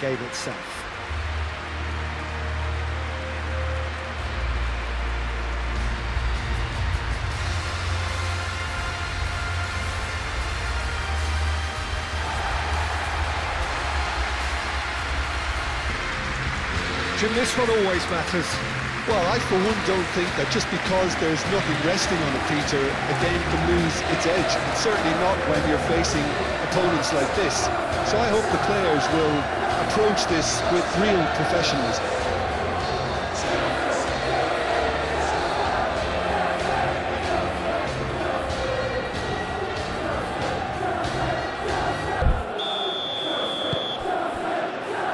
game itself. Jim, this one always matters. Well, I for one don't think that just because there's nothing resting on it, Peter, a game can lose its edge. It's certainly not when you're facing opponents like this. So I hope the players will approach this with real professionalism.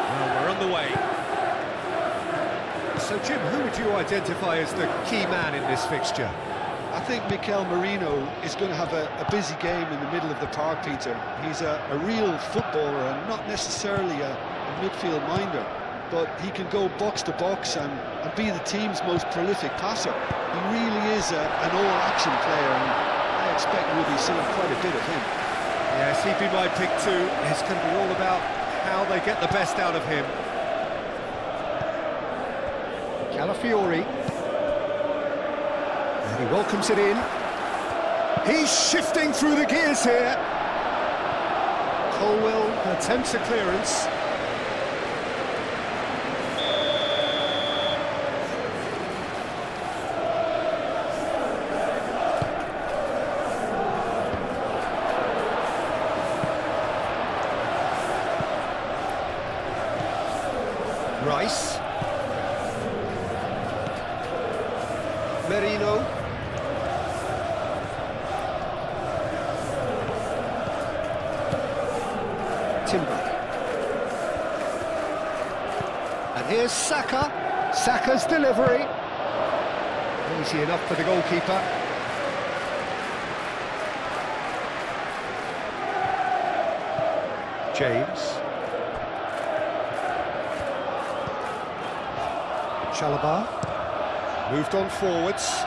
Well, we're on the way. So, Jim, who would you identify as the key man in this fixture? I think Mikel Merino is going to have a busy game in the middle of the park, Peter. He's a real footballer and not necessarily a midfield minder, but he can go box to box and be the team's most prolific passer. He really is an all-action player, and I expect we'll be seeing quite a bit of him. Yes, he'd be my pick too. It's going to be all about how they get the best out of him. Calafiori. And he welcomes it in. He's shifting through the gears here. Colwell attempts a clearance. Rice. Merino. Timber. And here's Saka. Saka's delivery. Easy enough for the goalkeeper. James. Chalobah. Moved on forwards.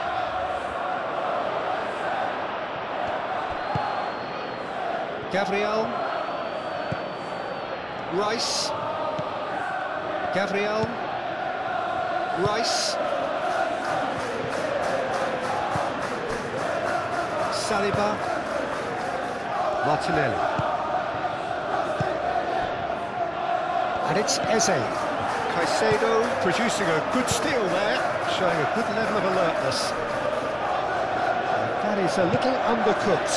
Gabriel. Rice. Gabriel. Rice. Saliba. Martinelli. And it's Eze. Caicedo producing a good steal there, showing a good level of alertness. That is a little undercooked.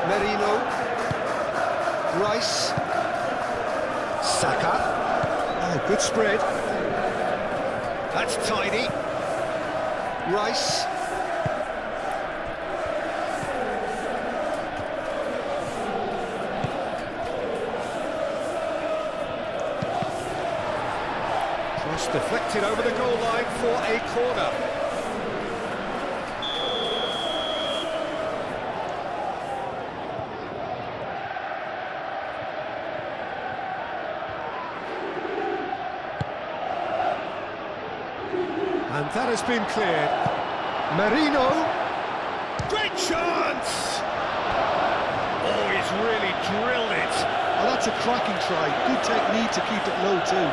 Merino. Rice. Saka. Oh, good spread. That's tidy. Rice. Cross deflected over the goal line for a corner. And that has been cleared. Merino. Great chance! Oh, he's really drilled it. Oh, that's a cracking try. Good technique to keep it low too.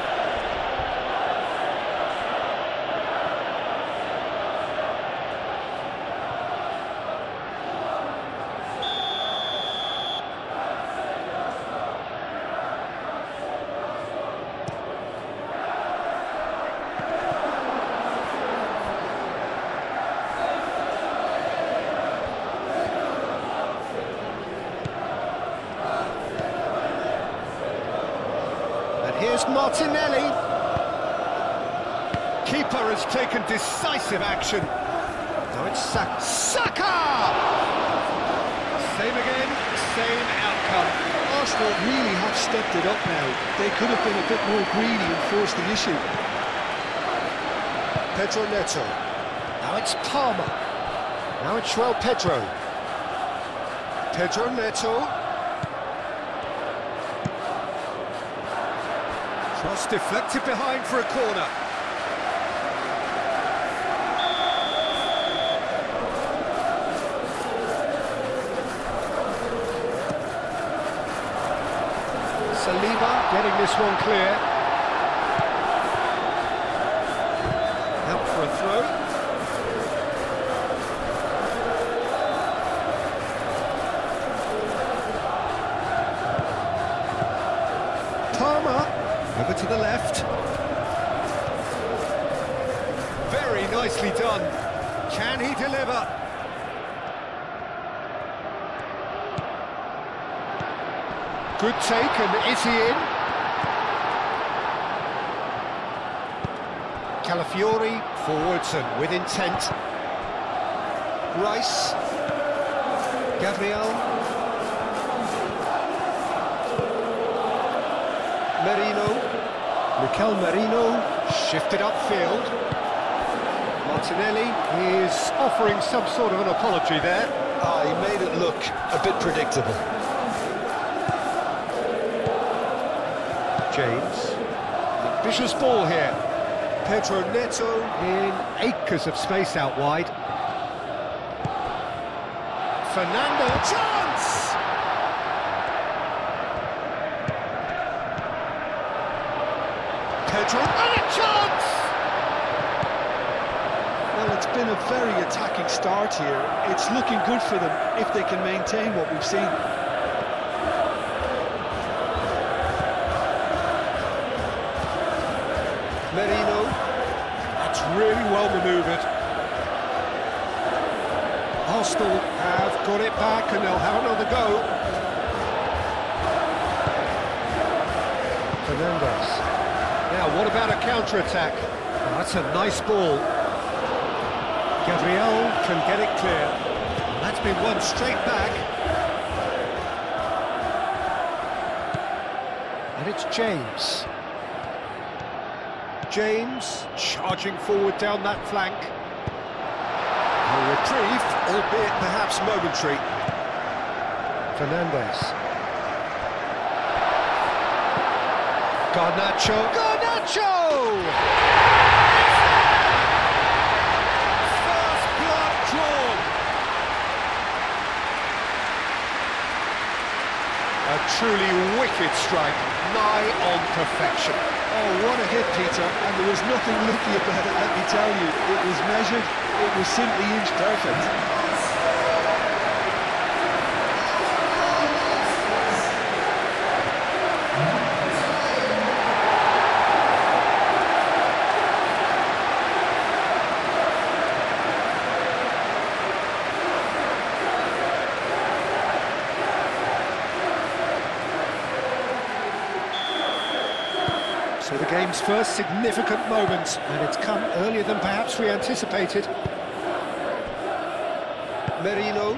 Here's Martinelli. Keeper has taken decisive action. Now it's Saka! Same again, same outcome. Arsenal really have stepped it up now. They could have been a bit more greedy and forced the issue. Pedro Neto. Now it's Palmer. Now it's João Pedro. Pedro Neto. Cross deflected behind for a corner. Saliba getting this one clear. Out for a throw. Palmer, over to the left. Very nicely done. Can he deliver? Good take, and is he in? Calafiori forwards and with intent. Rice. Gabriel. Merino. Mikel Merino shifted upfield. Martinelli is offering some sort of an apology there. He made it look a bit predictable. James. Ambitious ball here. Pedro Neto in acres of space out wide. Fernando, chance! Pedro, and a chance! Well, it's been a very attacking start here. It's looking good for them if they can maintain what we've seen. Merino, that's really well manoeuvred. Arsenal have got it back and they'll have another go. Fernandez. Now, what about a counter-attack? Oh, that's a nice ball. Gabriel can get it clear. That's been won straight back. And it's James. James charging forward down that flank. A reprieve, albeit perhaps momentary. Fernandez. Garnacho. Garnacho! First blood drawn. A truly wicked strike, nigh on perfection. Oh, what a hit, Peter, and there was nothing lucky about it, let me tell you. It was measured, it was simply inch perfect. So the game's first significant moment, and it's come earlier than perhaps we anticipated. Merino.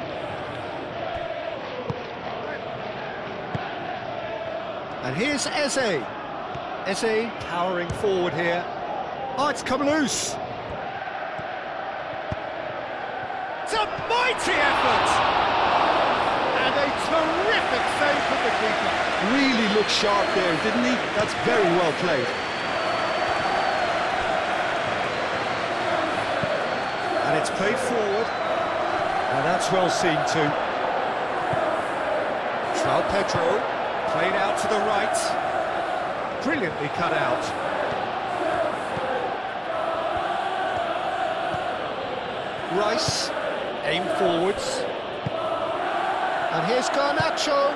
And here's Eze. Eze powering forward here. Oh, it's come loose. It's a mighty effort! And a terrific save from the keeper. Really looked sharp there, didn't he? That's very well played. And it's played forward. And that's well seen too. João Pedro, played out to the right. Brilliantly cut out. Rice, aim forwards. And here's Garnacho.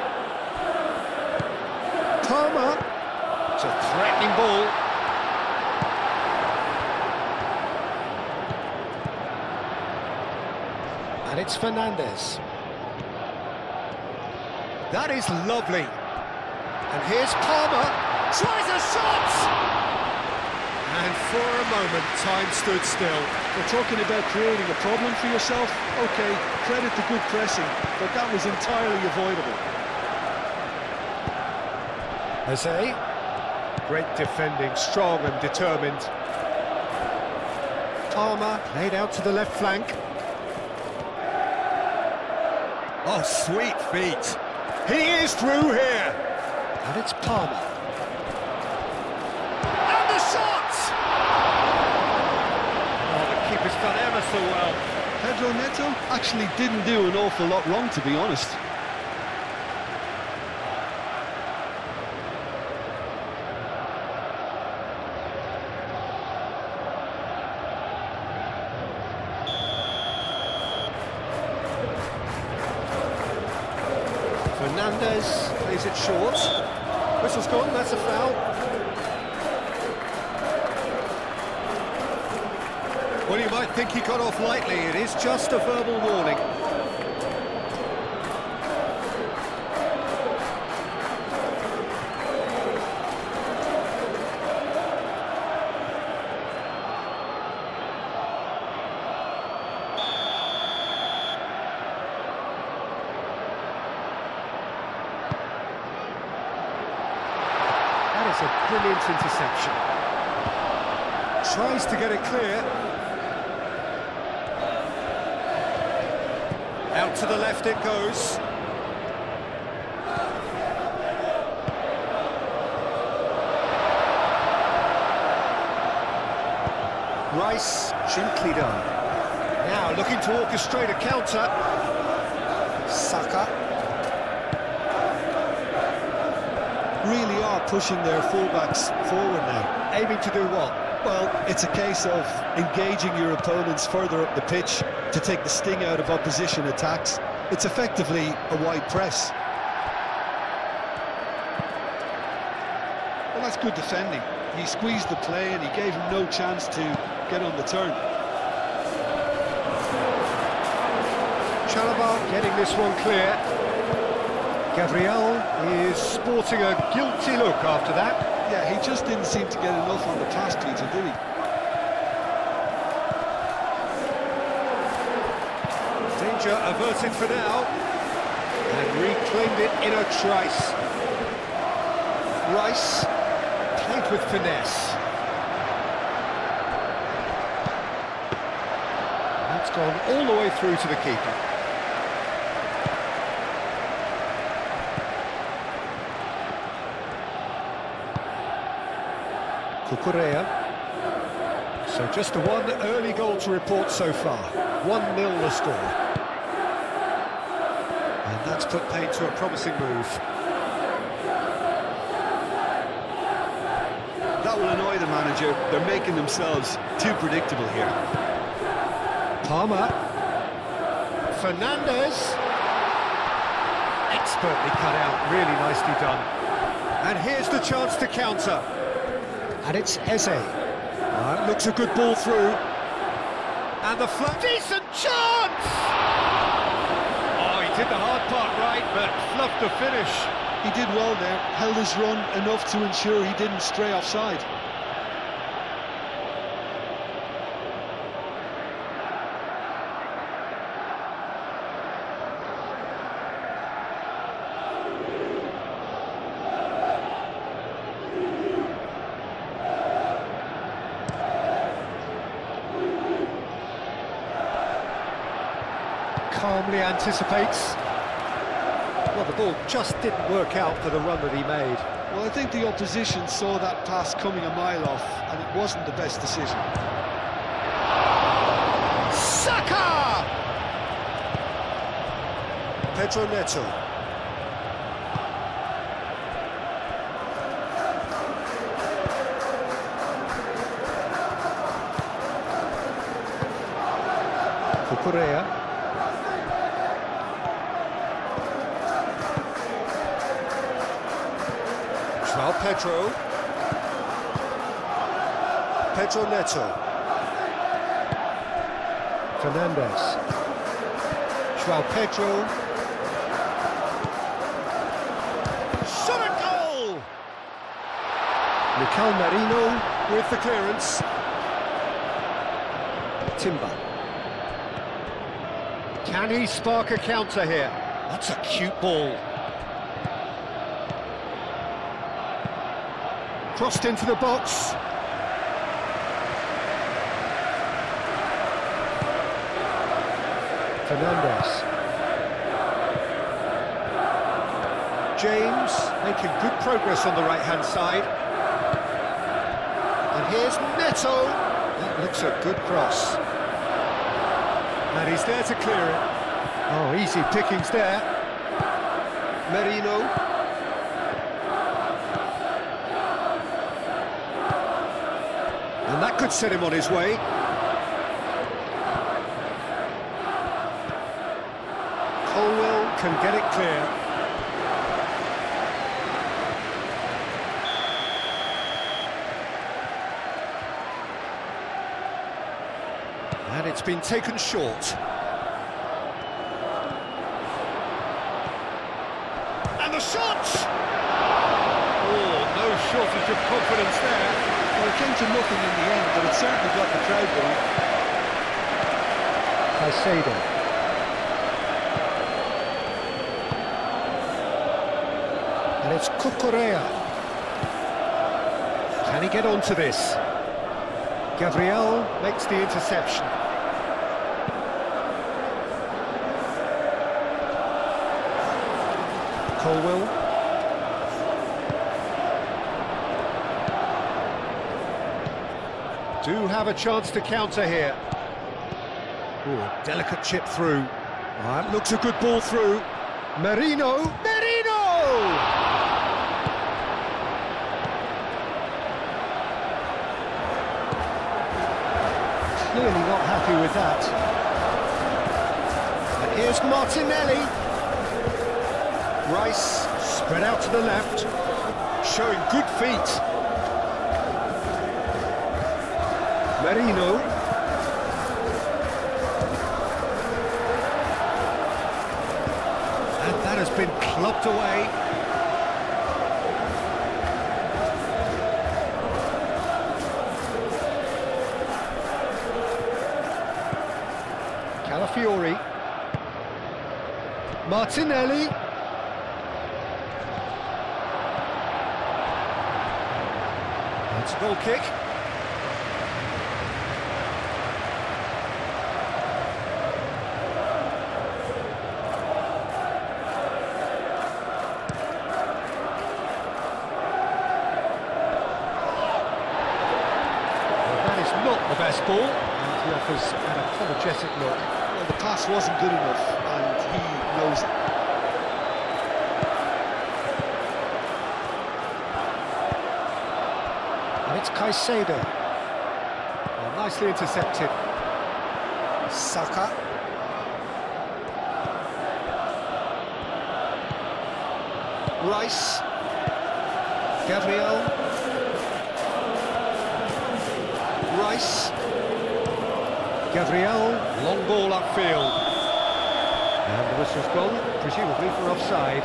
Palmer. It's a threatening ball. And it's Fernandez. That is lovely. And here's Palmer. Tries a shot! And for a moment, time stood still. We're talking about creating a problem for yourself. OK, credit the good pressing, but that was entirely avoidable. Eze, great defending, strong and determined. Palmer played out to the left flank. Oh, sweet feet. He is through here. And it's Palmer. And the shot! Oh, the keeper's done ever so well. Pedro Neto actually didn't do an awful lot wrong, to be honest. Fernandez plays it short. Whistle's gone, that's a foul. Well, you might think he got off lightly. It is just a verbal warning. That is a brilliant interception. Tries to get it clear. Out to the left it goes. Rice, gently done. Now looking to orchestrate a counter. Saka. Really are pushing their fullbacks forward now. Aiming to do what? Well, it's a case of engaging your opponents further up the pitch to take the sting out of opposition attacks. It's effectively a wide press. Well, that's good defending. He squeezed the play and he gave him no chance to get on the turn. Chalobah getting this one clear. Gabriel is sporting a guilty look after that. Yeah, he just didn't seem to get enough on the pass, Peter, did he? Danger averted for now. And reclaimed it in a trice. Rice played with finesse. That's gone all the way through to the keeper. Cucurella. So just the one early goal to report so far. 1-0 the score. And that's put paid to a promising move. That will annoy the manager. They're making themselves too predictable here. Palmer. Fernandez. Expertly cut out, really nicely done. And here's the chance to counter. And it's Eze. Looks a good ball through. And the flat. Decent chance! Oh, he did the hard part right, but fluffed the finish. He did well there, held his run enough to ensure he didn't stray offside. Calmly anticipates. Well, the ball just didn't work out for the run that he made. Well, I think the opposition saw that pass coming a mile off, and it wasn't the best decision. Saka! Pedro Neto. Cucurella. Pedro Neto. Fernandez. João Pedro. Shot at goal! Mikel Merino with the clearance. Timber. Can he spark a counter here? That's a cute ball. Crossed into the box. Fernandez. James making good progress on the right-hand side. And here's Neto. That looks a good cross. And he's there to clear it. Oh, easy pickings there. Merino. And that could set him on his way. Colwell can get it clear. It's been taken short. And the shot! Oh, no shortage of confidence there. Well, it came to nothing in the end, but it certainly got the crowd going. Caicedo. And it's Cucurella. Can he get onto this? Gabriel makes the interception. Colwell. Do have a chance to counter here. Ooh, delicate chip through. That looks a good ball through. Merino! Clearly not happy with that. And here's Martinelli. Rice spread out to the left, showing good feet. Merino. And that has been clubbed away. Calafiori. Martinelli. That's a goal kick. Well, that is not the best ball, and he offers an apologetic look. Well, the pass wasn't good enough, and he knows it. And it's Caicedo. Well, nicely intercepted. Saka. Rice. Gabriel. Rice. Gabriel. Long ball upfield. And the whistle's gone, presumably for offside.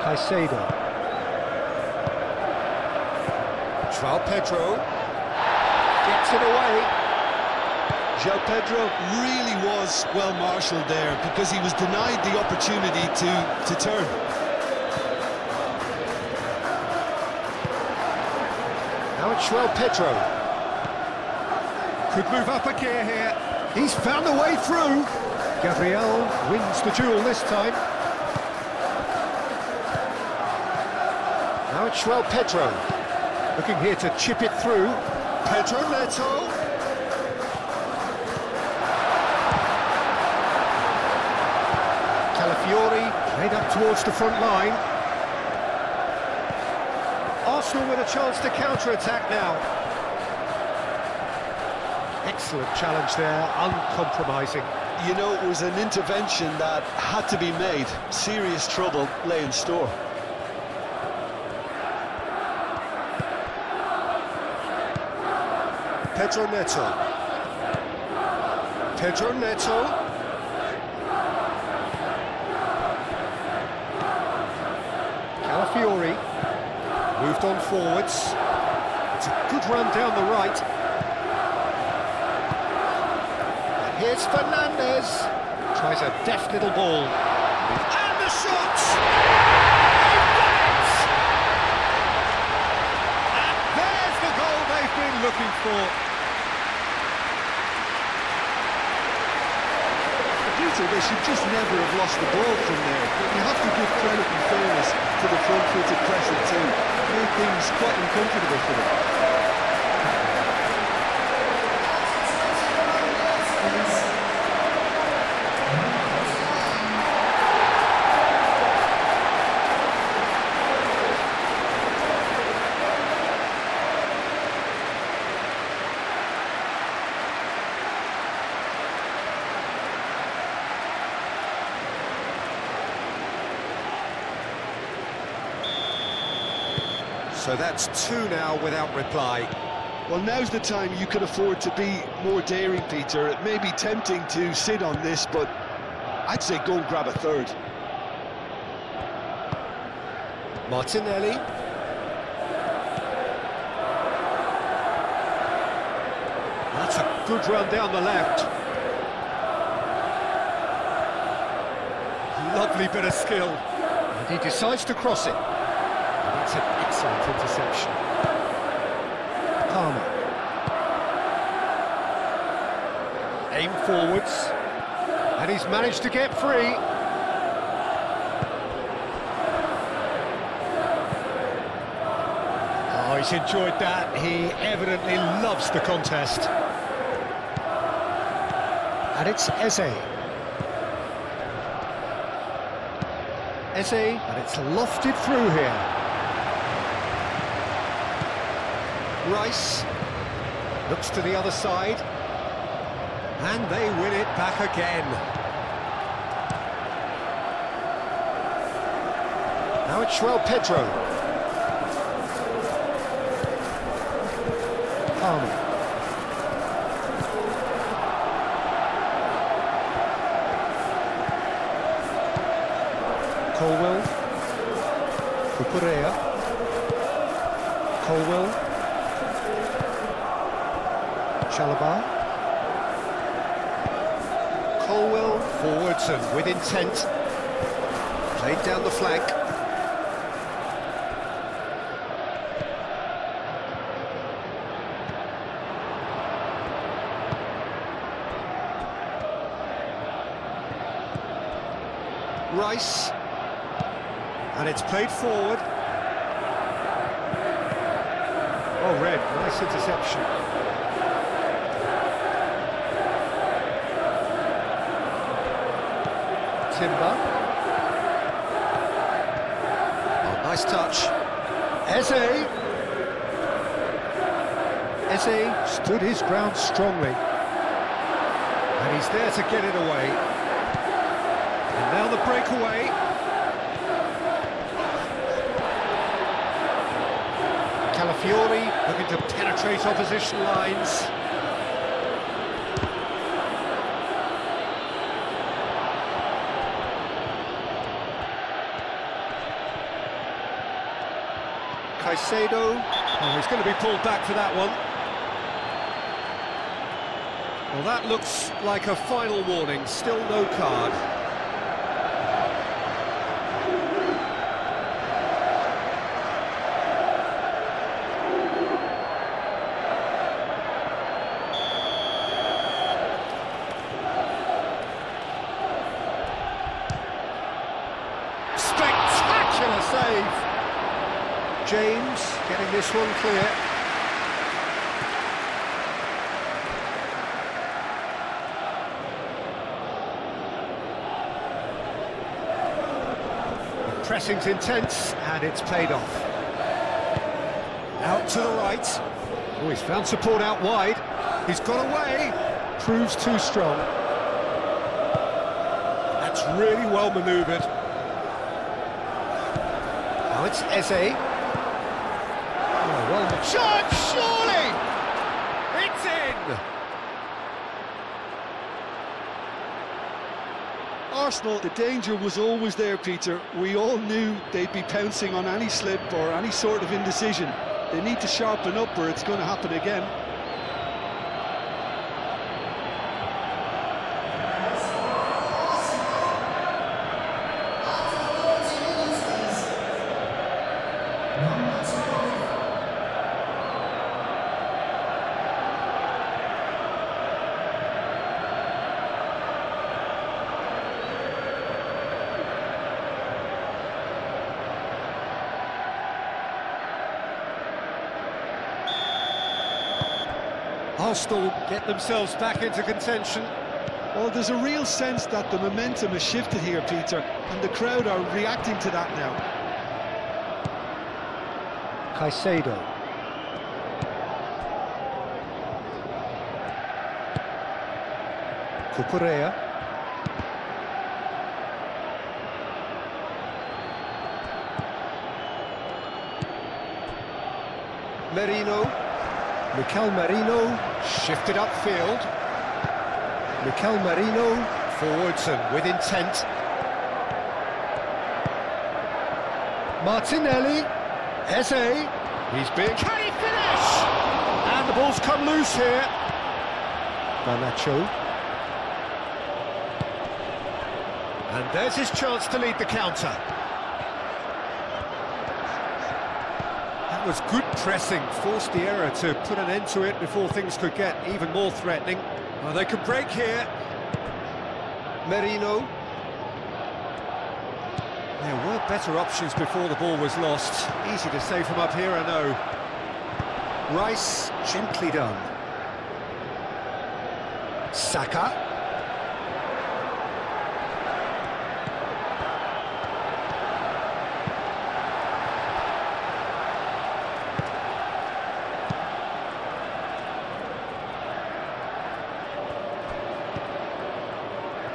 Caicedo. João Pedro gets it away. João Pedro really was well marshalled there because he was denied the opportunity to turn. Now it's João Pedro. Could move up a gear here. He's found a way through. Gabriel wins the duel this time. Now it's João Pedro, looking here to chip it through. Pedro Neto. Calafiori made up towards the front line. Arsenal with a chance to counter-attack now. Excellent challenge there, uncompromising. You know, it was an intervention that had to be made. Serious trouble lay in store. Pedro Neto. Pedro Neto. Calafiori. Moved on forwards. It's a good run down the right. And here's Fernandez. Tries a deft little ball. And the shot! They've done it! And there's the goal they've been looking for. They should just never have lost the ball from there. But you have to give credit and fairness to the front-footed pressing too. Made things quite uncomfortable for them. So that's two now without reply. Well, now's the time you can afford to be more daring, Peter. It may be tempting to sit on this, but I'd say go and grab a third. Martinelli. That's a good run down the left. Lovely bit of skill. And he decides to cross it. That's an excellent interception. Palmer. Aim forwards. And he's managed to get free. Oh, he's enjoyed that. He evidently loves the contest. And it's Eze. Eze, and it's lofted through here. Rice looks to the other side, and they win it back again. Now it's João Pedro. Palmer. Colwell. Cucurella. Colwell. Chalobah. Colwell forwards and with intent. Played down the flank. Rice. And it's played forward. Oh, Red, nice interception. Timber. Oh, nice touch. Eze. Eze stood his ground strongly. And he's there to get it away. And now the breakaway. Calafiori looking to penetrate opposition lines. Caicedo. Oh, he's going to be pulled back for that one. Well, that looks like a final warning. Still no card. Spectacular save. James getting this one clear. The pressing's intense and it's paid off. Out to the right. Oh, he's found support out wide. He's got away. Proves too strong. That's really well manoeuvred. Now it's Eze. Oh, well, shot, surely! It's in! Arsenal, the danger was always there, Peter. We all knew they'd be pouncing on any slip or any sort of indecision. They need to sharpen up or it's going to happen again. Arsenal get themselves back into contention. Well, there's a real sense that the momentum has shifted here, Peter, and the crowd are reacting to that now. Caicedo. Cucurella. Merino. Mikel Merino. Shifted upfield. Mikel Merino. Forwards and with intent. Martinelli. Eze. He's big. Can he finish? And the ball's come loose here. Garnacho. And there's his chance to lead the counter. That was good pressing, forced the error to put an end to it before things could get even more threatening. Well, they could break here. Merino. There were better options before the ball was lost. Easy to say from up here, I know. Rice, gently done. Saka.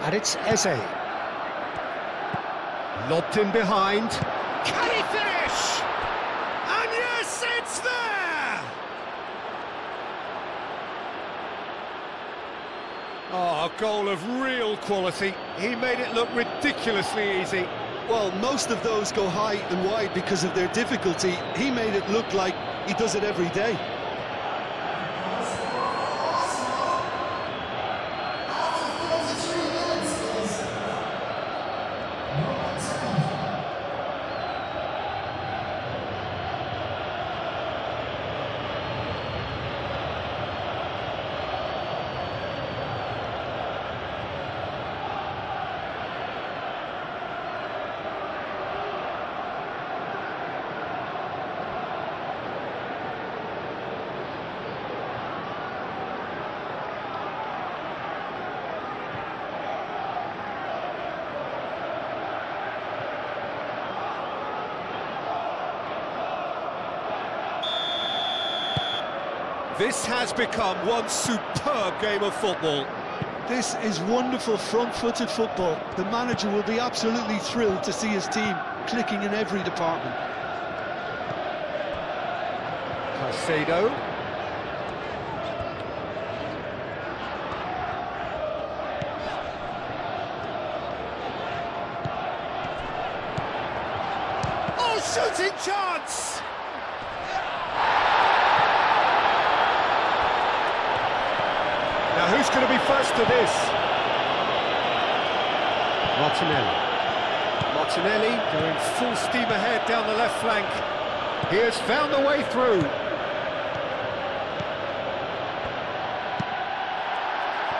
And it's Eze. Lobbed in behind. Can he finish? And yes, it's there! Oh, a goal of real quality. He made it look ridiculously easy. Well, most of those go high and wide because of their difficulty. He made it look like he does it every day. This has become one superb game of football. This is wonderful front-footed football. The manager will be absolutely thrilled to see his team clicking in every department. Caicedo. Oh, shooting chance! Now, who's going to be first to this? Martinelli. Martinelli going full steam ahead down the left flank. He has found a way through.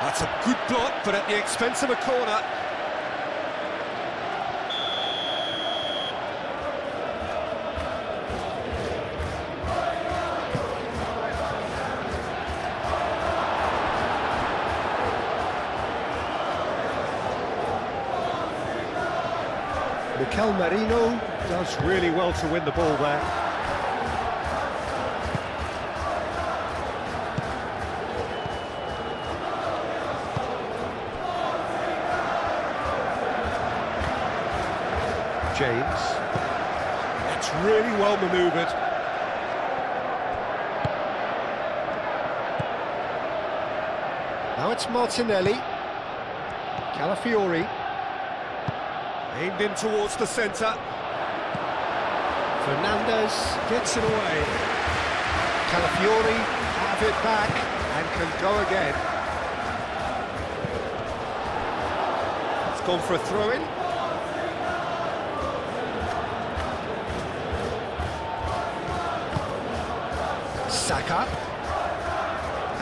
That's a good block, but at the expense of a corner. Mikel Merino does really well to win the ball there. James. That's really well manoeuvred. Now it's Martinelli. Calafiori. Aimed in towards the centre. Fernandez gets it away. Calafiori have it back and can go again. It's gone for a throw-in. Saka.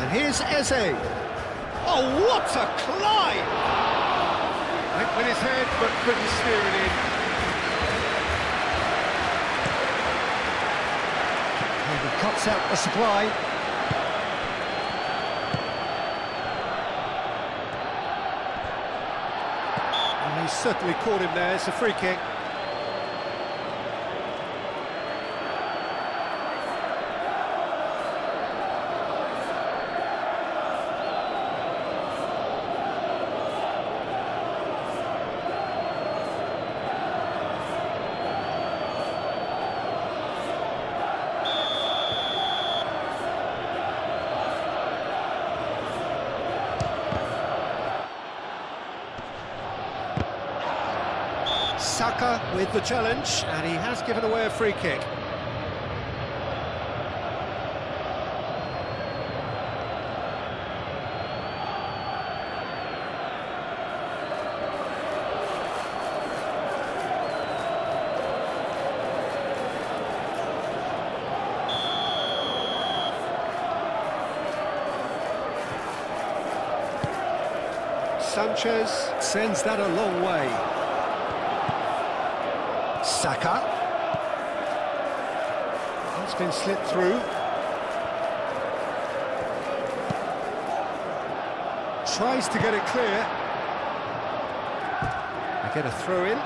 And here's Eze. Oh, what a climb! Went with his head, but couldn't steer it in. And he cuts out the supply. And he's certainly caught him there. It's a free kick. Saka with the challenge, and he has given away a free kick. Sanchez sends that a long way. Saka. It's been slipped through. Tries to get it clear. They get a throw in.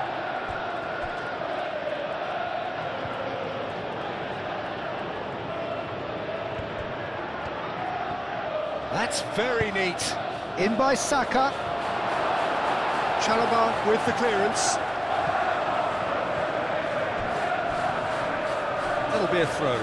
That's very neat. In by Saka. Chalobah with the clearance. That'll be a throw.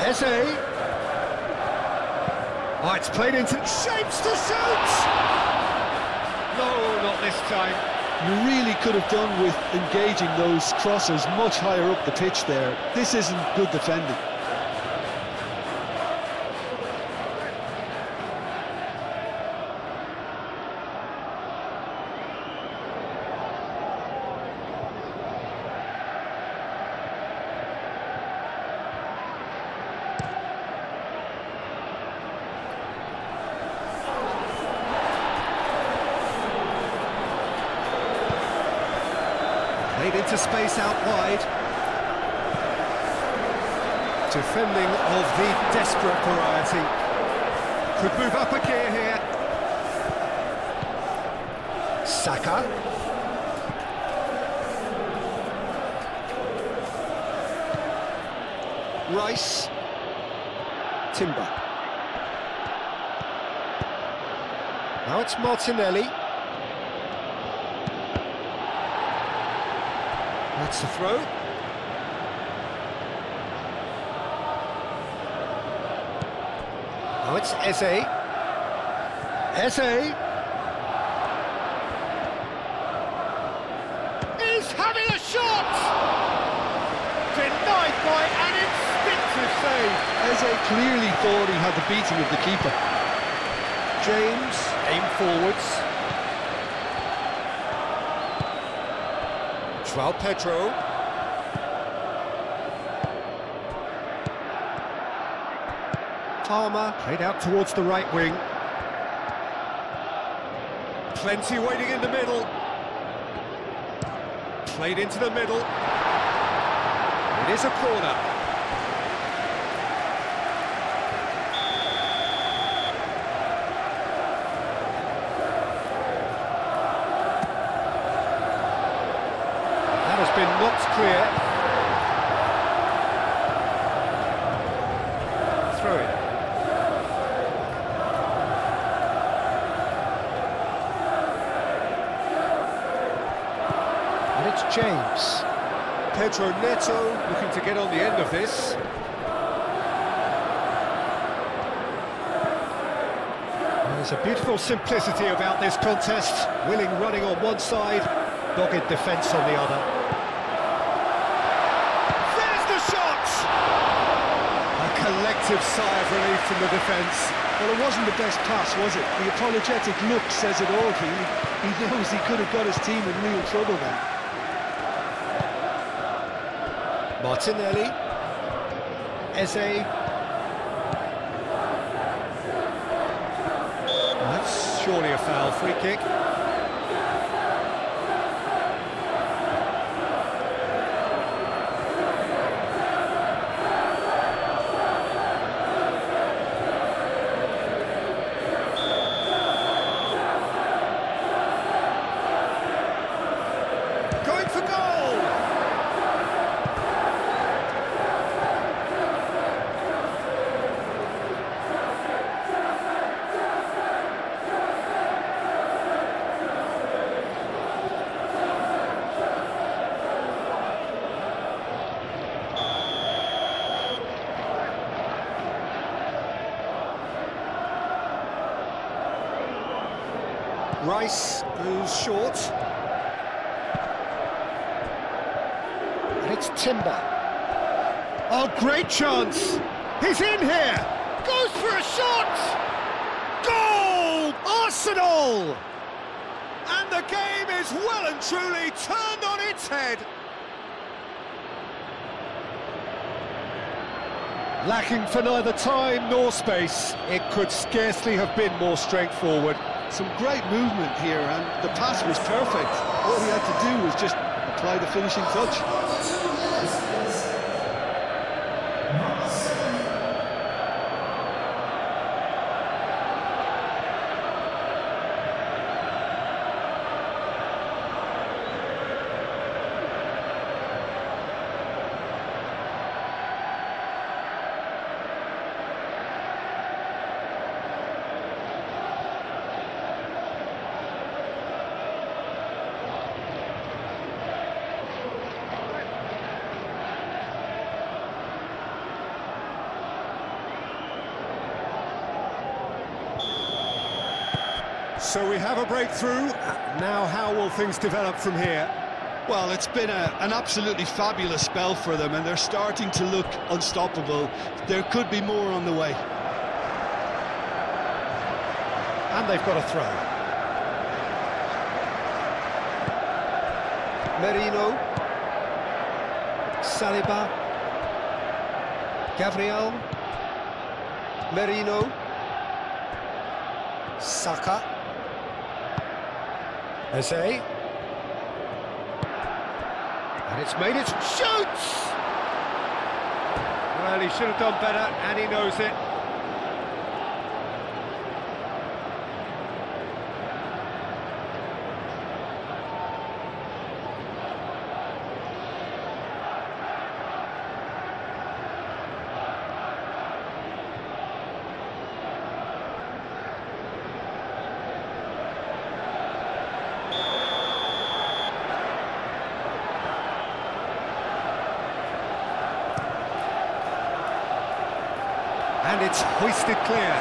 Eze. Oh, it's played into... Shapes to shoot! No, not this time. You really could have done with engaging those crossers much higher up the pitch there. This isn't good defending. Played into space out wide. Defending of the desperate variety. Could move up a gear here. Saka. Rice. Timber. Now it's Martinelli. That's the throw. Now it's Eze. Eze. He's having a shot! Denied by an instinctive save. Eze clearly thought he had the beating of the keeper. James, aim forwards. João Pedro. Palmer played out towards the right wing. Plenty waiting in the middle. Played into the middle. It is a corner. Has been knocked clear. Throw in. And it's James. Pedro Neto looking to get on the end of this. There's a beautiful simplicity about this contest. Willing running on one side, dogged defence on the other. Collective sigh of relief from the defence. Well, it wasn't the best pass, was it? The apologetic look says it all, Keane. He knows he could have got his team in real trouble then. Martinelli. Eze. That's surely a foul. Free kick. For goal! Rice, who's short. And it's Timber. Oh, great chance! He's in here! Goes for a shot! Goal! Arsenal! And the game is well and truly turned on its head. Lacking for neither time nor space, it could scarcely have been more straightforward. Some great movement here, and the pass was perfect. All he had to do was just apply the finishing touch. So we have a breakthrough. Now how will things develop from here? Well, it's been an absolutely fabulous spell for them, and they're starting to look unstoppable. There could be more on the way. And they've got a throw. Merino. Saliba. Gabriel. Merino. Saka. Eze. And it's made it. Shoots! Well, he should have done better, and he knows it. And it's hoisted clear.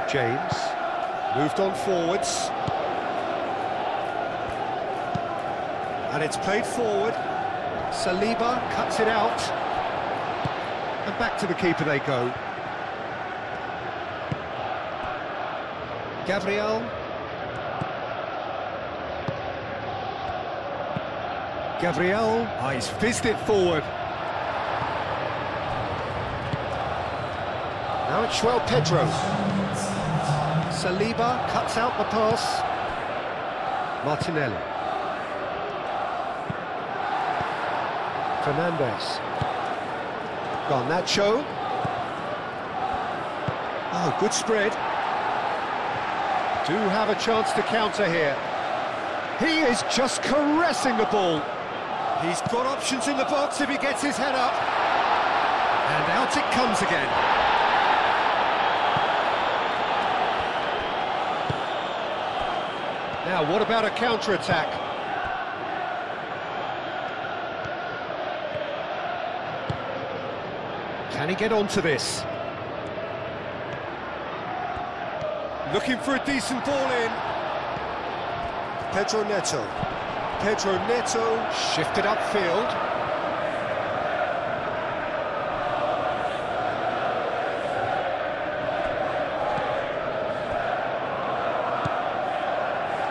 James moved on forwards. And it's played forward. Saliba cuts it out. And back to the keeper they go. Gabriel. Gabriel, he's fizzed it forward. Now it's João Pedro. Saliba cuts out the pass. Martinelli. Fernandes. Garnacho. Oh, good spread. Do have a chance to counter here. He is just caressing the ball. He's got options in the box if he gets his head up. And out it comes again. Now, what about a counter-attack? Can he get onto this? Looking for a decent ball in. Pedro Neto. Pedro Neto shifted upfield.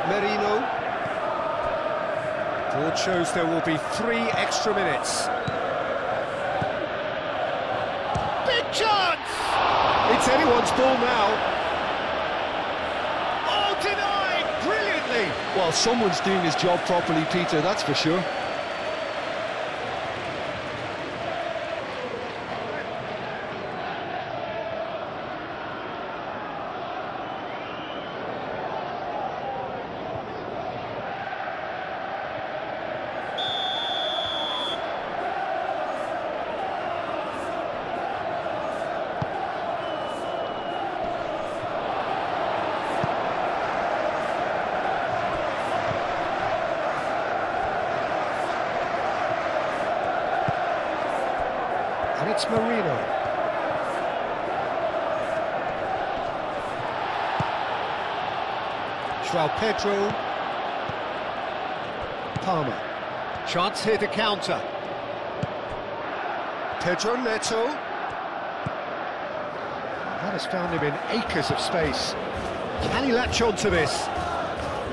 Merino. Board shows there will be 3 extra minutes. Big chance! It's anyone's ball now. Well, someone's doing his job properly, Peter, that's for sure. And it's Marino. João Pedro. Palmer. Chance here to counter. Pedro Neto. That has found him in acres of space. Can he latch on to this?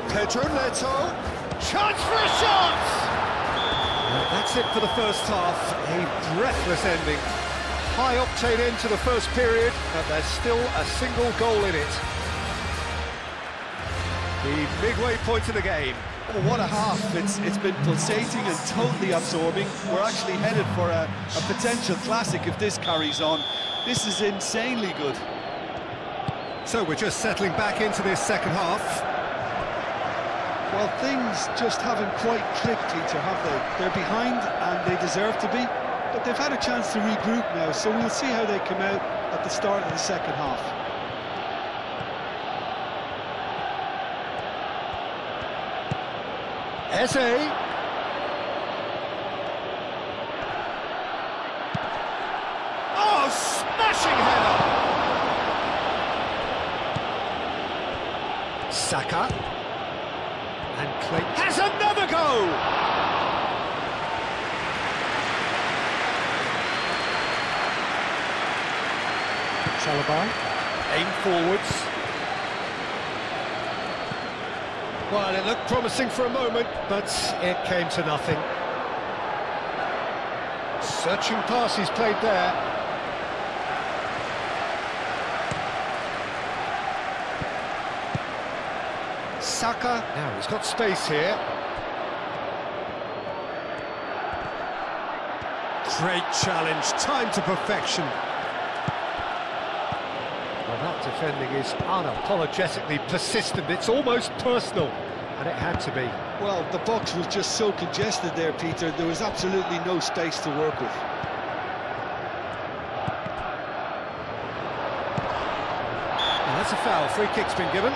Pedro Neto. Chance for a shot! Well, that's it for the first half. A breathless ending. High-octane end to the first period, but there's still a single goal in it. The midway point of the game. Oh, what a half. It's been pulsating and totally absorbing. We're actually headed for a potential classic if this carries on. This is insanely good. So we're just settling back into this second half. Well, things just haven't quite clicked, Peter, have they? They're behind and they deserve to be, but they've had a chance to regroup now, so we'll see how they come out at the start of the second half. Eze. Oh, smashing header! Saka. And Clay has another go! Chalobah. Aim forwards. Well, it looked promising for a moment, but it came to nothing. Searching pass he's played there. Saka, now he's got space here. Great challenge, time to perfection. Well, that defending is unapologetically persistent, it's almost personal, and it had to be. Well, the box was just so congested there, Peter, there was absolutely no space to work with. And that's a foul, free kick's been given.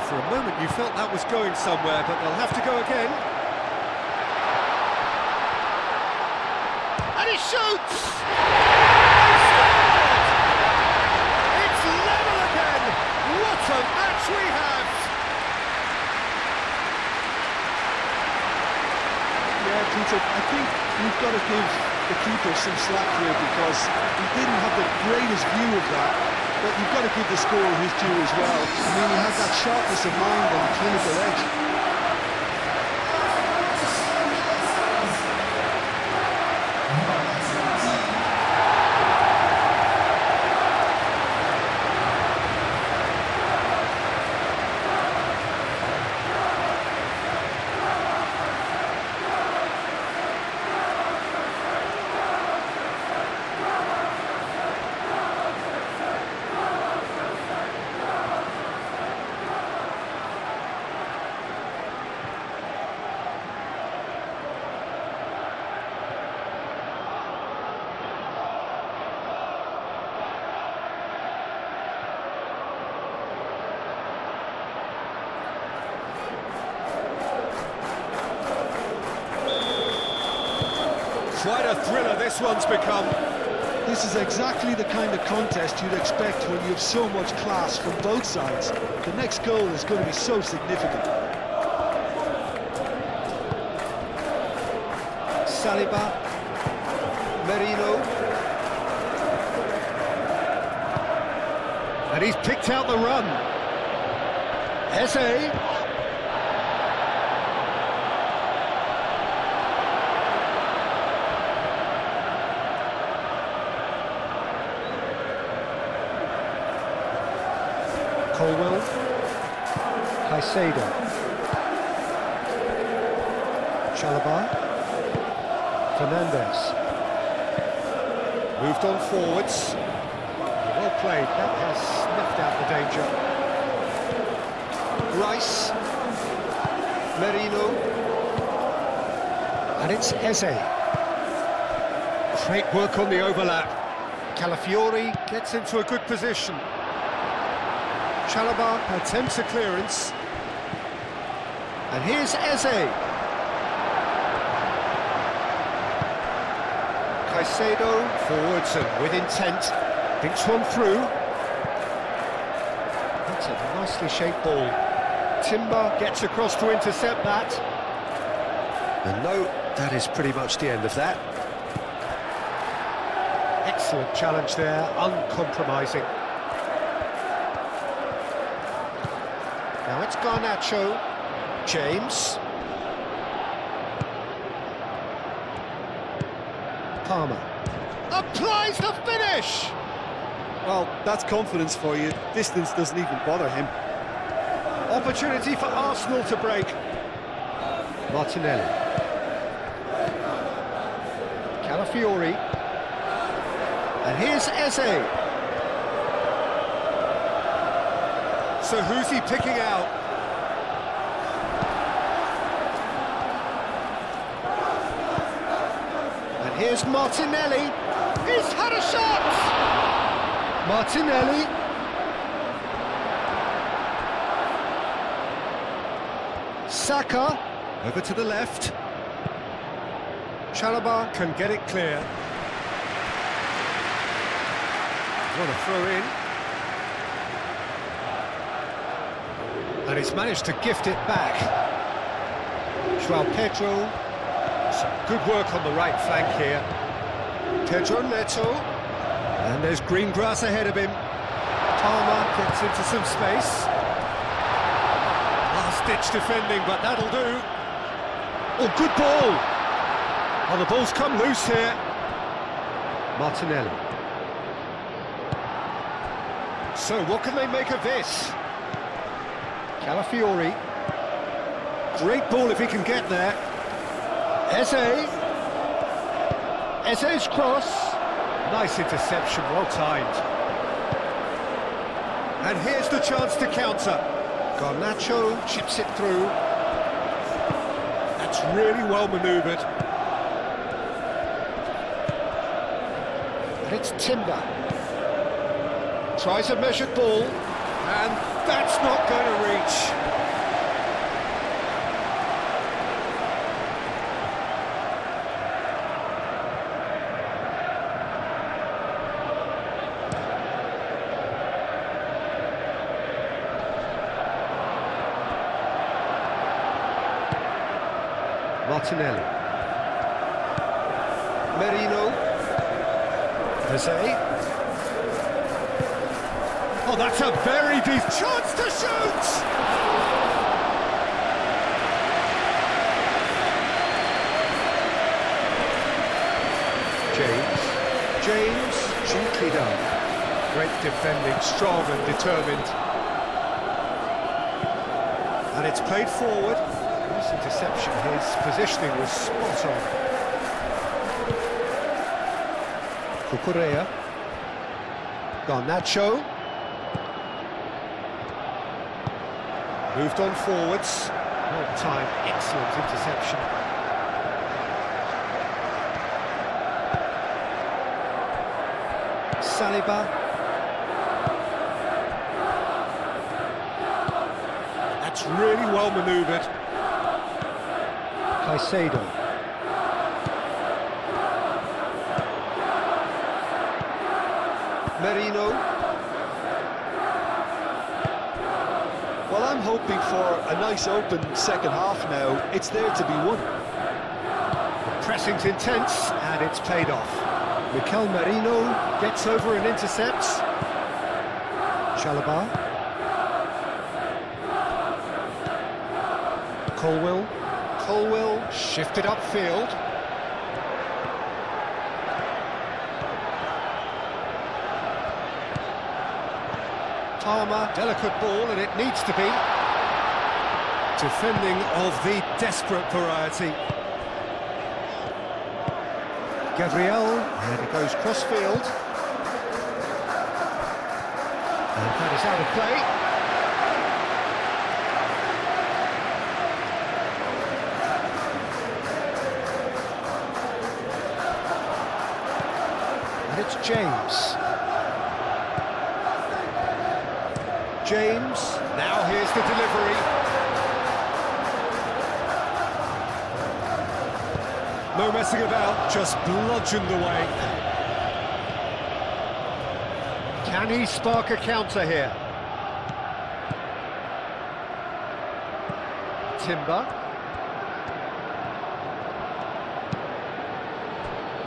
For a moment you felt that was going somewhere, but they'll have to go again. And he shoots! It's level again! What a match we have! Yeah, Peter, I think we've got to give the keeper some slack here because he didn't have the greatest view of that. But you've got to give the scorer his due as well. I mean, he had that sharpness of mind and clinical edge. Quite a thriller this one's become. This is exactly the kind of contest you'd expect when you have so much class from both sides. The next goal is going to be so significant. Saliba. Merino. And he's picked out the run. Eze. Colwell, Caicedo, Chalobah, Fernandes, moved on forwards, well played, that has snuffed out the danger. Rice. Merino. And it's Eze. Great work on the overlap. Calafiori gets into a good position. Chalobah attempts a clearance. And here's Eze. Caicedo forwards and with intent. Thinks one through. That's a nicely shaped ball. Timber gets across to intercept that. And no, that is pretty much the end of that. Excellent challenge there, uncompromising. Now it's Garnacho. James. Palmer. Applies the finish! Well, that's confidence for you. Distance doesn't even bother him. Opportunity for Arsenal to break. Martinelli. Calafiori. And here's Eze. So who's he picking out? And here's Martinelli. He's had a shot! Martinelli. Saka. Over to the left. Chalobah can get it clear. What a throw in. And he's managed to gift it back. João Pedro. Some good work on the right flank here. Pedro Neto. And there's green grass ahead of him. Palmer gets into some space. Last-ditch defending, but that'll do. Oh, good ball! Oh, the ball's come loose here. Martinelli. So, what can they make of this? Calafiori. Great ball if he can get there. Eze. Eze's cross. Nice interception, well timed. And here's the chance to counter. Garnacho chips it through. That's really well manoeuvred. And it's Timber. Tries a measured ball, and that's not going to reach. Martinelli. Merino. Eze. Oh, that's a very deep chance to shoot! James, gently done. Great defending, strong and determined. And it's played forward. Nice interception, his positioning was spot on. Cucurella. Garnacho. Moved on forwards. Well timed, excellent interception. Saliba. That's really well manoeuvred. Caicedo. Merino. Well, I'm hoping for a nice open second half now. It's there to be won. Pressing's intense, and it's paid off. Mikel Merino gets over and intercepts. Chalobah. Colwill shifted upfield. Palmer, delicate ball, and it needs to be. Defending of the desperate variety. Gabriel, and it goes cross-field. And that is out of play. And it's James. James, now here's the delivery. No messing about, just bludgeoned away. Can he spark a counter here? Timber.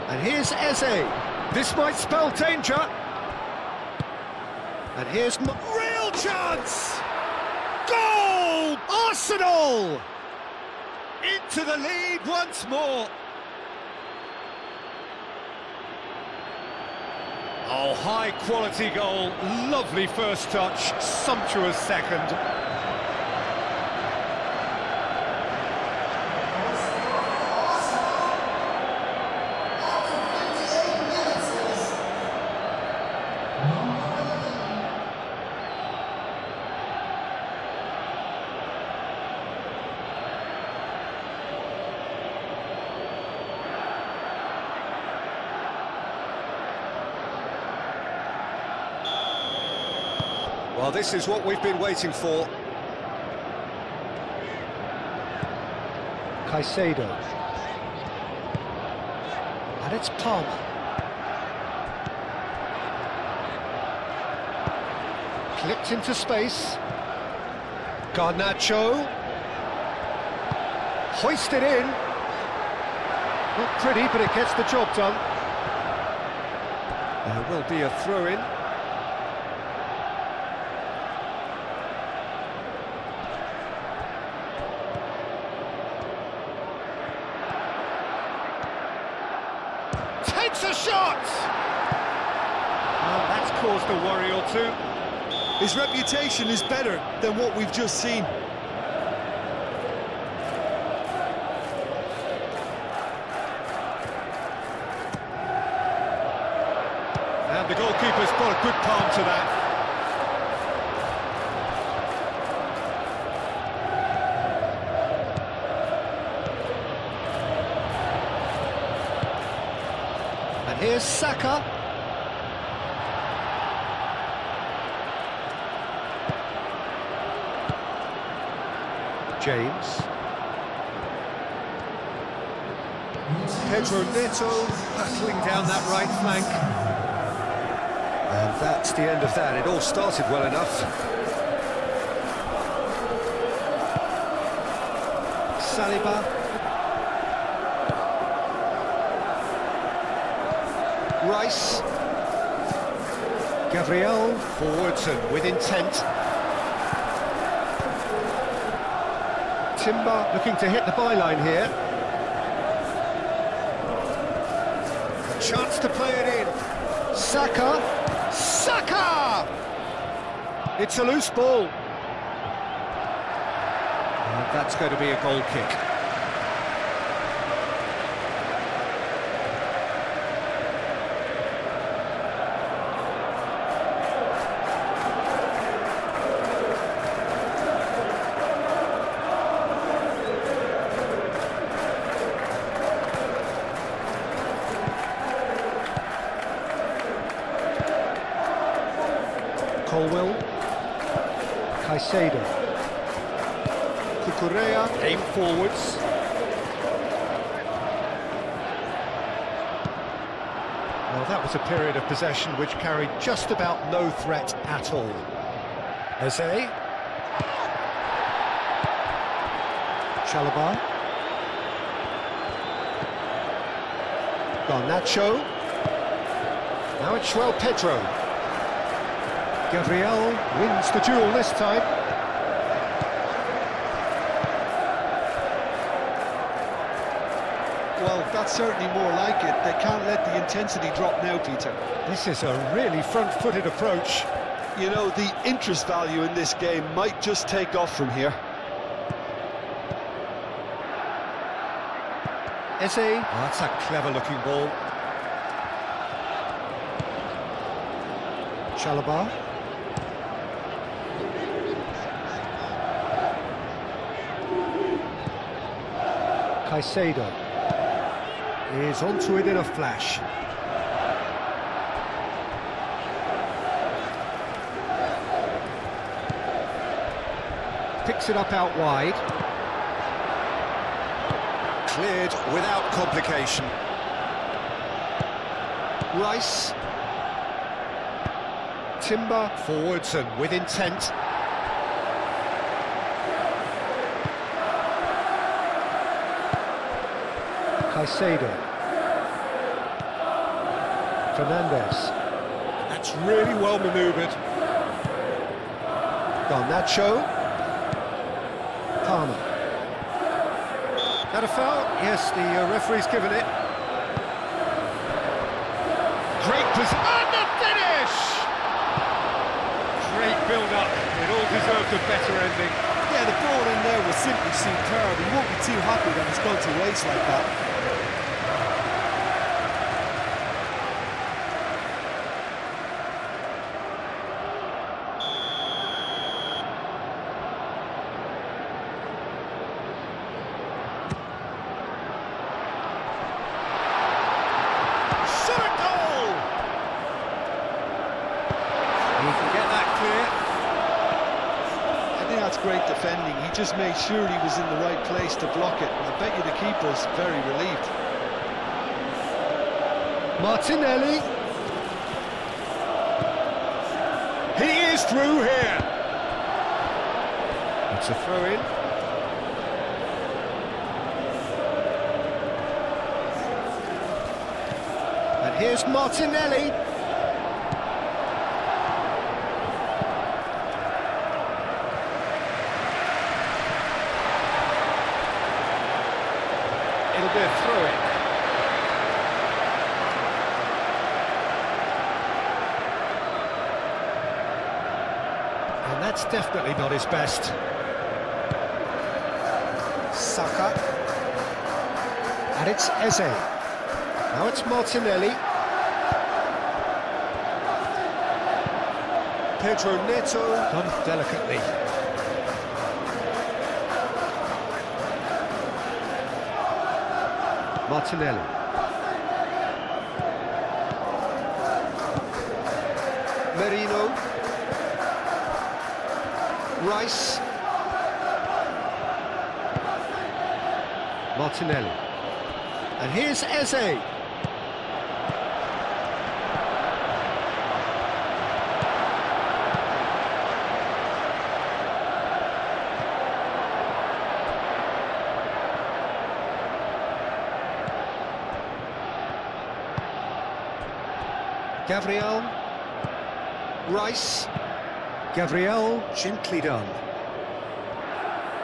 And here's Eze. This might spell danger. And here's real chance! Goal! Arsenal! Into the lead once more. Oh, high quality goal. Lovely first touch, sumptuous second. Well, this is what we've been waiting for. Caicedo. And it's Palmer. Clipped into space. Garnacho. Hoisted in. Not pretty, but it gets the job done. There will be a throw-in. Takes a shot! Well, that's caused a worry or two. His reputation is better than what we've just seen. And the goalkeeper's got a good palm to that. And here's Saka. James. Pedro Neto battling down that right flank. And that's the end of that. It all started well enough. Saliba. Rice. Gabriel forwards and with intent. Timber looking to hit the byline here. A chance to play it in. Saka. Saka! It's a loose ball. And that's going to be a goal kick. Colwell, Caicedo, Cucurella, aim forwards. Well, that was a period of possession which carried just about no threat at all. Eze. Chalobah. Garnacho. Now it's João Pedro. Gabriel wins the duel this time. Well, that's certainly more like it. They can't let the intensity drop now, Peter. This is a really front-footed approach. You know, the interest value in this game might just take off from here. Eze. Oh, that's a clever-looking ball. Chalobah. Caicedo is onto it in a flash. picks it up out wide. Cleared without complication. Rice. Timber forwards and with intent. Caicedo. Fernandez. That's really well manoeuvred. Garnacho. Palmer. That a foul? Yes, the referee's given it. Great position. And the finish! Great build-up. It all deserved a better ending. Yeah, the ball in there was simply superb. He won't be too happy when it's gone to waste like that. Great defending. He just made sure he was in the right place to block it. I bet you the keeper's very relieved. Martinelli. He is through here. It's a throw-in. And here's Martinelli. It'll be a throw-in. And that's definitely not his best. Saka. And it's Eze. Now it's Martinelli. Pedro Neto. Done delicately. Martinelli. Merino. Rice. Martinelli. And here's Eze. Gabriel. Rice. Gabriel, gently done.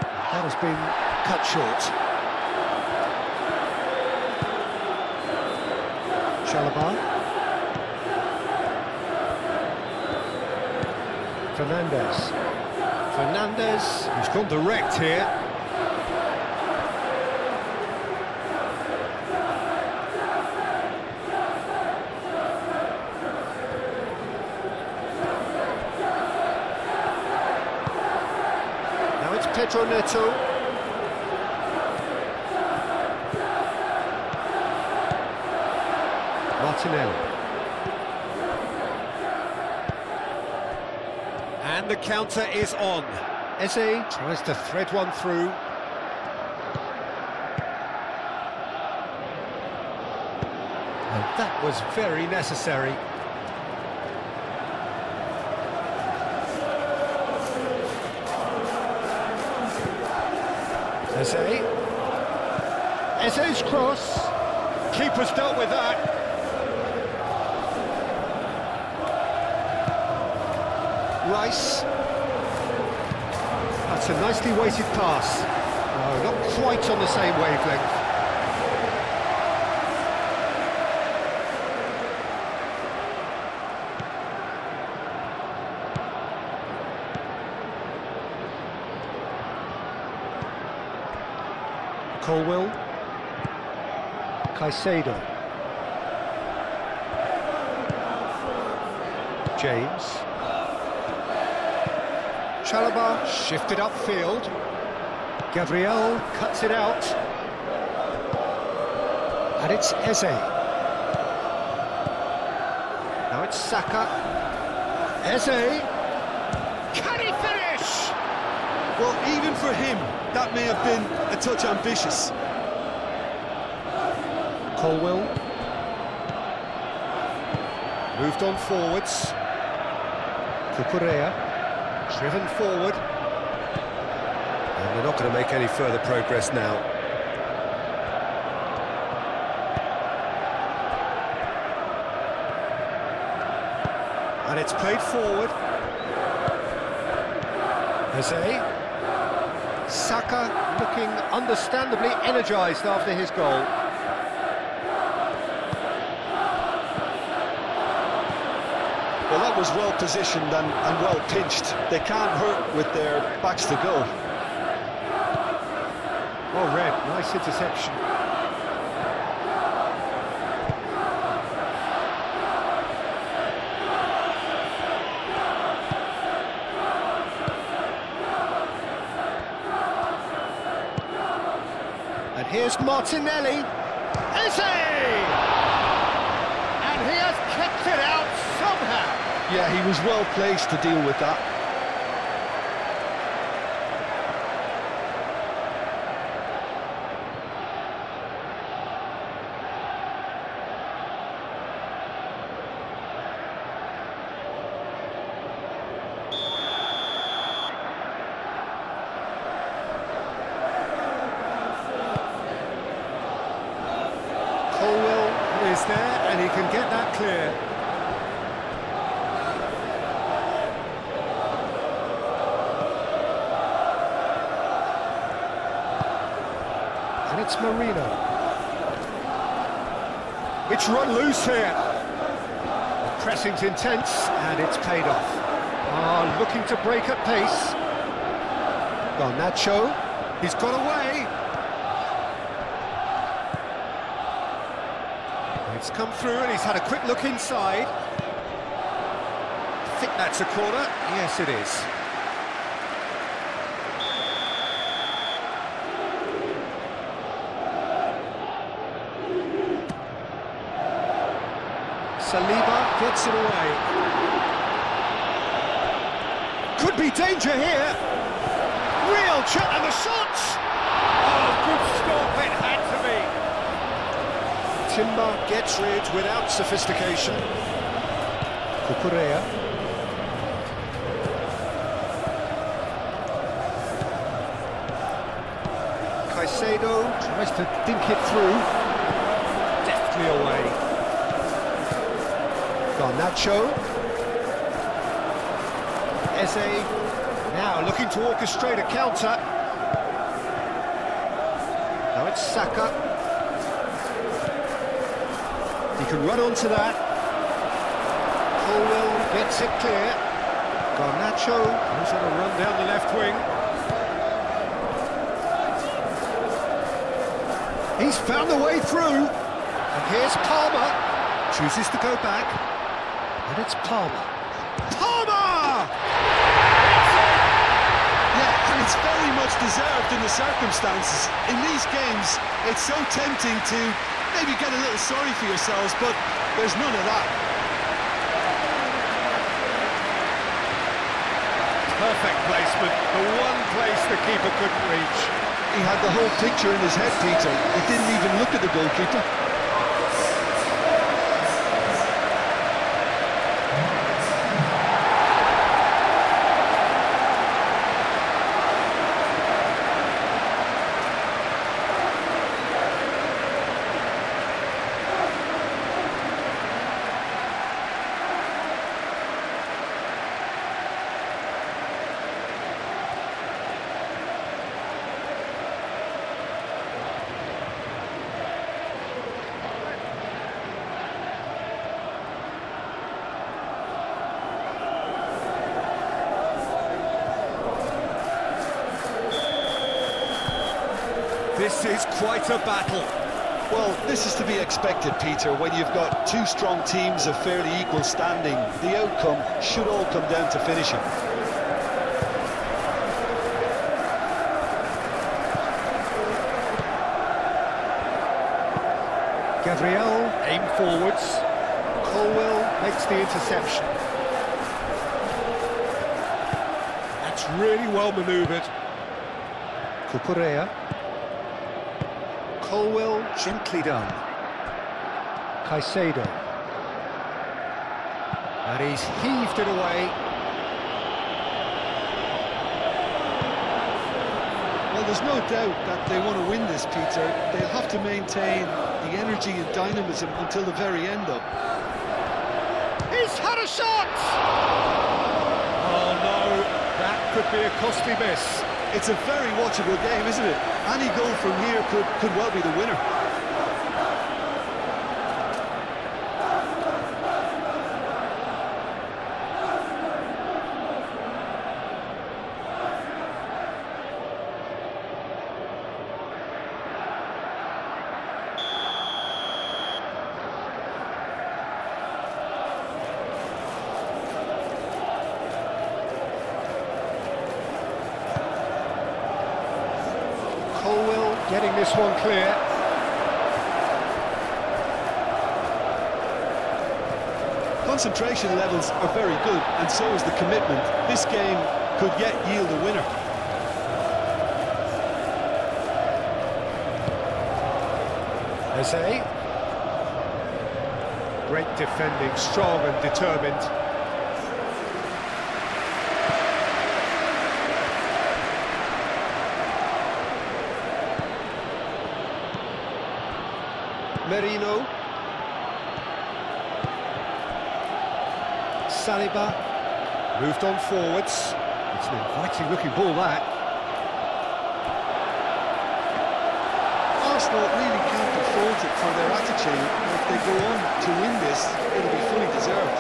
That has been cut short. Chalobah. Fernandez, he's gone direct here. Pedro Neto. Martinelli. And the counter is on. Eze tries to thread one through. And that was very necessary. Eze. Eze's cross. Keeper's dealt with that. Rice. That's a nicely weighted pass. No, not quite on the same wavelength. Colwell. Caicedo. James. Chalobah shifted upfield. Gabriel cuts it out. And it's Eze. Now it's Saka. Eze. Can he finish? Well, even for him, that may have been a touch ambitious. Colwell. Moved on forwards. Cucurella. Driven forward. And they're not going to make any further progress now. And it's played forward. Jose. Saka looking understandably energised after his goal. Well, that was well positioned and well pinched. They can't hurt with their backs to goal. Oh, Red, nice interception. And here's Martinelli. Eze! And he has kept it out somehow. Yeah, he was well placed to deal with that. Colwell is there, and he can get that clear. And it's Marino. It's run loose here. The pressing's intense, and it's paid off. Ah, looking to break at pace. Garnacho, he's got away. It's come through, and he's had a quick look inside. I think that's a corner. Yes, it is. Saliba gets it away. Could be danger here. Real chance, and the shots! Oh, good stop, it had to be. Timber gets rid without sophistication. Cucurella. Caicedo tries to dink it through. Deftly away. Garnacho. Eze. Now looking to orchestrate a counter. Now it's Saka. He can run onto that. Colwell gets it clear. Garnacho goes on a run down the left wing. He's found a way through. And here's Palmer. Chooses to go back. And it's Palmer. Palmer! Yeah, and it's very much deserved in the circumstances. In these games, it's so tempting to maybe get a little sorry for yourselves, but there's none of that. Perfect placement, the one place the keeper couldn't reach. He had the whole picture in his head, Peter. He didn't even look at the goalkeeper. This is quite a battle. Well, this is to be expected, Peter, when you've got two strong teams of fairly equal standing. The outcome should all come down to finishing. Gabriel aim forwards. Colwell makes the interception. That's really well manoeuvred. Cucurella. Colwell, gently done. Caicedo. And he's heaved it away. Well, there's no doubt that they want to win this, Peter. They'll have to maintain the energy and dynamism until the very end, though. He's had a shot! Oh no, that could be a costly miss. It's a very watchable game, isn't it? Any goal from here could well be the winner. Colwell getting this one clear. Concentration levels are very good, and so is the commitment. This game could yet yield a winner. Eze. Great defending, strong and determined. Merino. Saliba moved on forwards. It's an inviting looking ball, that. Arsenal really can't be faulted for their attitude. If they go on to win this, it'll be fully deserved.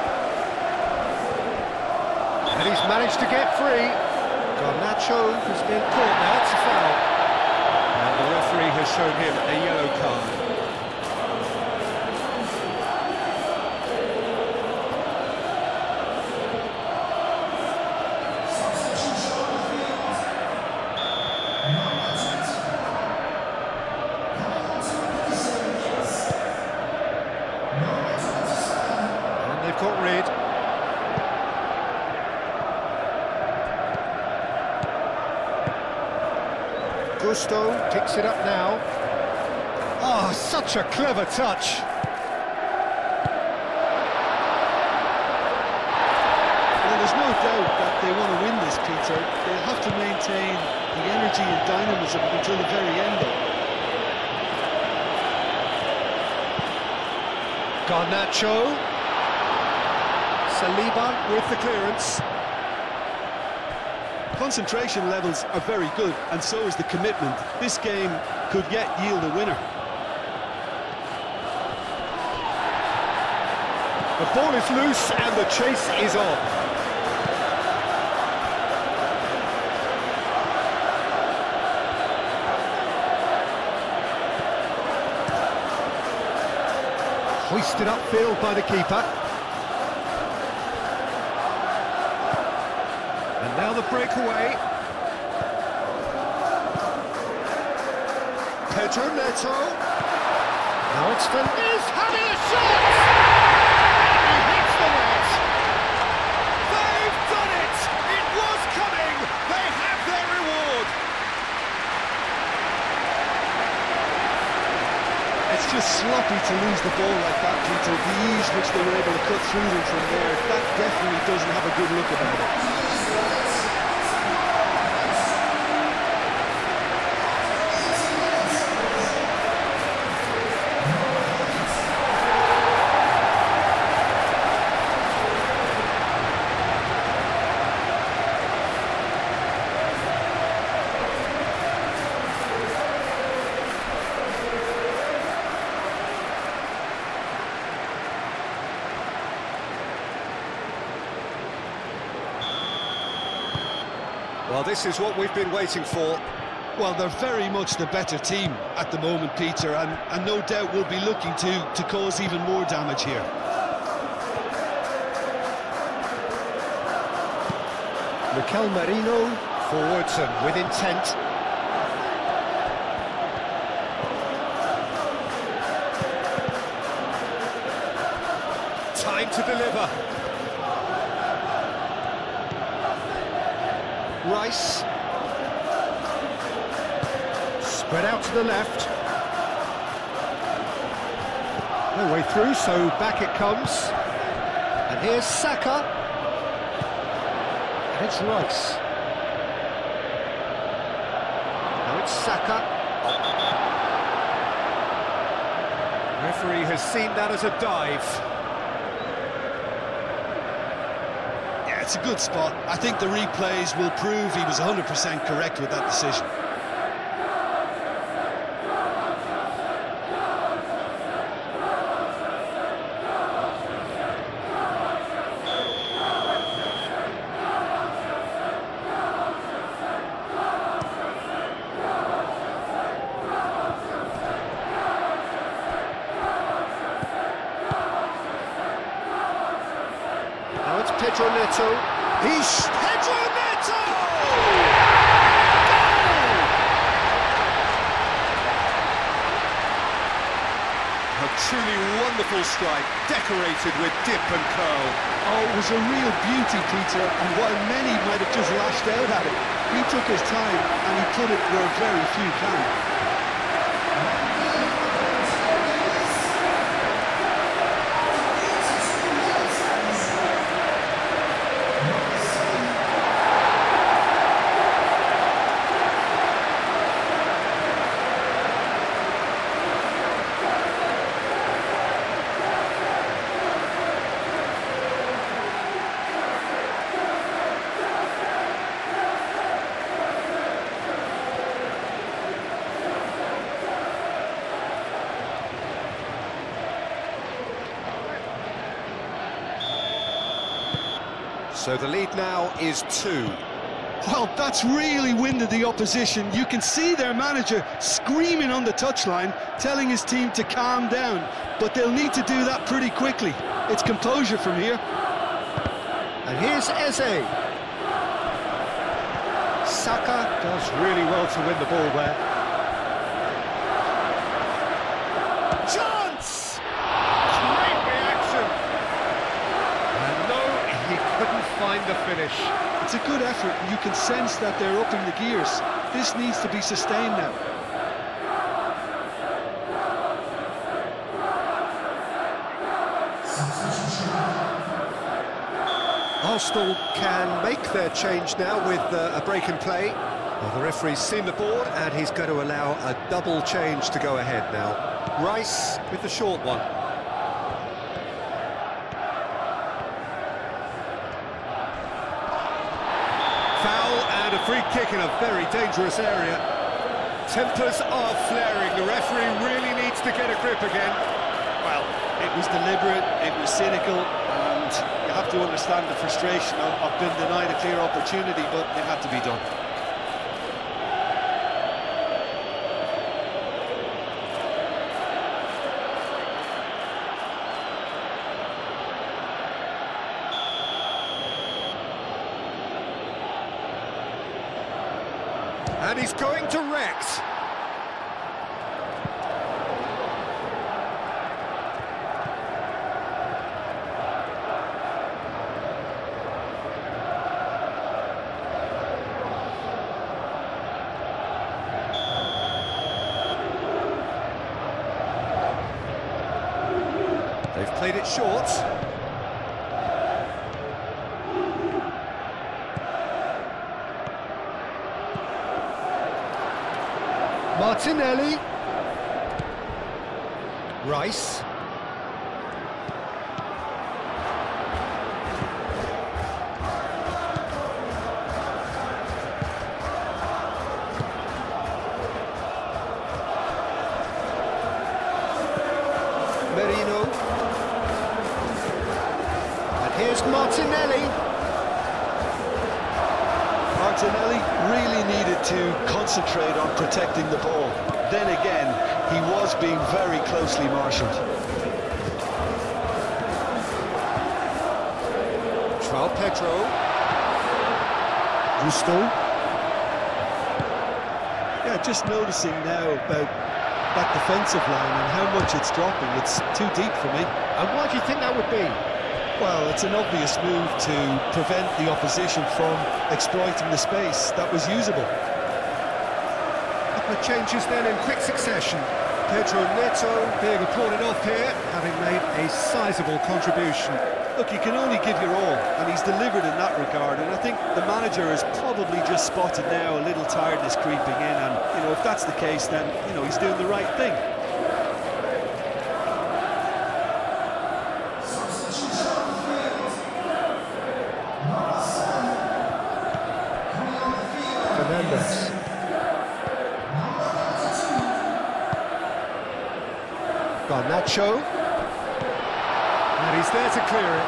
And he's managed to get free. Garnacho has been caught now, it's a foul. And the referee has shown him a yellow card. Got rid. Gusto picks it up now. Oh, such a clever touch. Well, there's no doubt that they want to win this, Peter. They'll have to maintain the energy and dynamism until the very end. Garnacho. Saliba with the clearance. Concentration levels are very good, and so is the commitment. This game could yet yield a winner. The ball is loose and the chase is on. Hoisted upfield by the keeper. And now the breakaway. Pedro Neto. Now it's is having a shot! He hits the net. They've done it! It was coming! They have their reward! It's just sloppy to lose the ball like that, Peter. The ease which they were able to cut through them from there, that definitely doesn't have a good look about it. Well, this is what we've been waiting for. Well, they're very much the better team at the moment, Peter, and no doubt will be looking to cause even more damage here. Mikel Merino, forwards and with intent. Time to deliver. Rice. Spread out to the left. No way through, so back it comes. And here's Saka. And it's Rice. Now it's Saka. The referee has seen that as a dive. Yeah, it's a good spot. I think the replays will prove he was 100% correct with that decision. Pedro Neto. He's Pedro Neto! A truly wonderful strike, decorated with dip and curl. Oh, it was a real beauty, Peter, and while many might have just lashed out at it, he took his time and he put it where very few can. So the lead now is 2. Well, that's really winded the opposition. You can see their manager screaming on the touchline, telling his team to calm down, but they'll need to do that pretty quickly. It's composure from here. And here's Eze. Saka does really well to win the ball there. Chance! Great reaction! And no, he couldn't find the finish. It's a good effort, and you can sense that they're upping the gears. This needs to be sustained now. Arsenal can make their change now with a break in play. Well, the referee's seen the board and he's going to allow a double change to go ahead now. Rice with the short one. Foul and a free kick in a very dangerous area. Tempers are flaring. The referee really needs to get a grip again. Well, it was deliberate, it was cynical, and you have to understand the frustration of being denied a clear opportunity, but it had to be done. And he's going direct. They've played it short. Martinelli. Rice. Merino. And here's Martinelli. Martinelli really needed to concentrate on protecting the ball. Then again, he was being very closely marshalled. João Pedro. Gusto. Yeah, just noticing now about that defensive line and how much it's dropping. It's too deep for me. And why do you think that would be? Well, it's an obvious move to prevent the opposition from exploiting the space that was usable. The changes then in quick succession. Pedro Neto being applauded off here, having made a sizable contribution. Look, you can only give your all, and he's delivered in that regard, and I think the manager has probably just spotted now a little tiredness creeping in, and, you know, if that's the case, then, you know, he's doing the right thing. Fernandez. Garnacho. And he's there to clear it.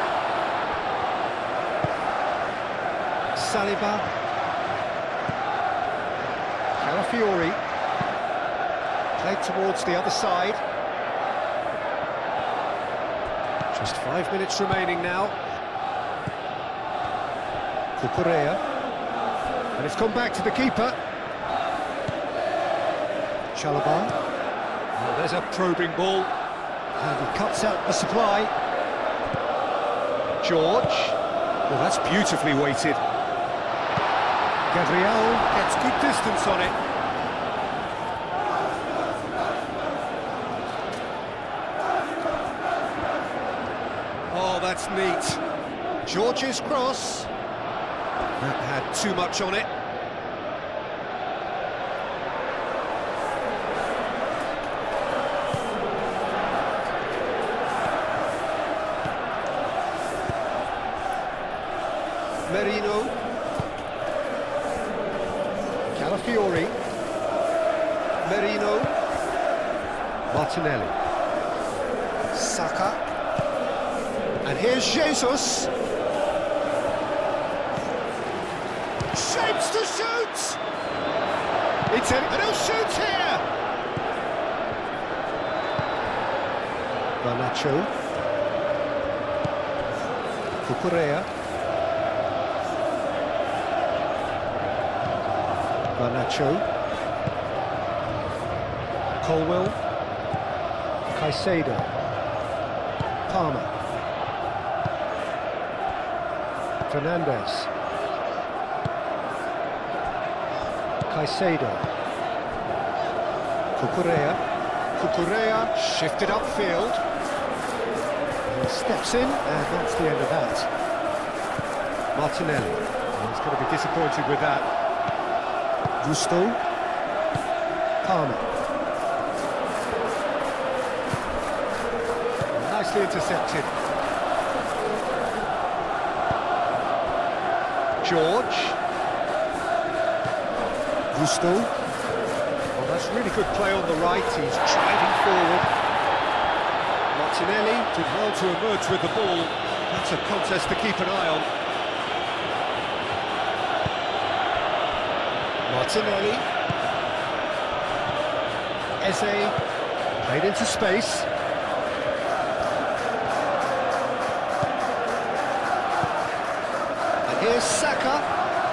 Saliba. Calafiori. Played towards the other side. Just 5 minutes remaining now. Cucurella. And it's come back to the keeper. Chalobah. Oh, there's a probing ball. And he cuts out the supply. George. Well, that's beautifully weighted. Gabriel gets good distance on it. Oh, that's neat. George's cross. That had too much on it. Merino. Calafiori. Merino. Martinelli. Saka. And here's Jesus. Shapes to shoot! It's in, and he'll shoot here! Garnacho. Cucurella. Garnacho. Colwell. Caicedo. Palmer. Fernandez. Caicedo. Cucurella shifted upfield. He steps in, and that's the end of that. Martinelli. He's going to be disappointed with that. Gusto. Palmer. Nicely intercepted. George. Gusto. Well, that's really good play on the right. He's driving forward. Martinelli did well to emerge with the ball. That's a contest to keep an eye on. Martinelli. Eze. Played into space. And here's Saka.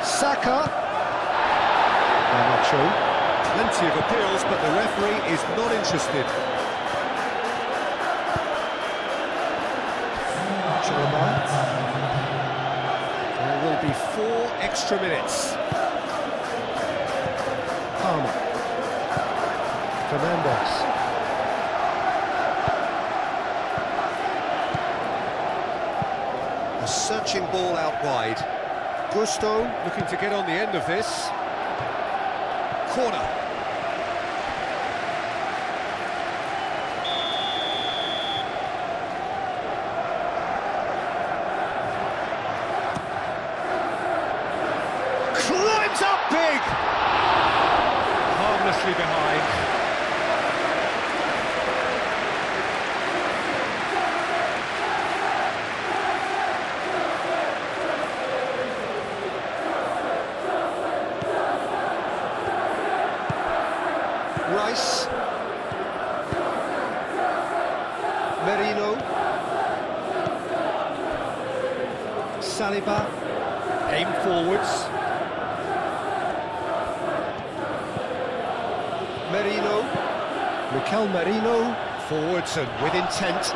Saka. Garnacho. Plenty of appeals, but the referee is not interested. Chalobah. There will be 4 extra minutes. Palmer. Fernandez. A searching ball out wide. Gusto looking to get on the end of this. Corner. Climbs up big! Harmlessly behind. Rice. Merino. Saliba. Aim forwards. Merino. Mikel Merino. Forwards and with intent.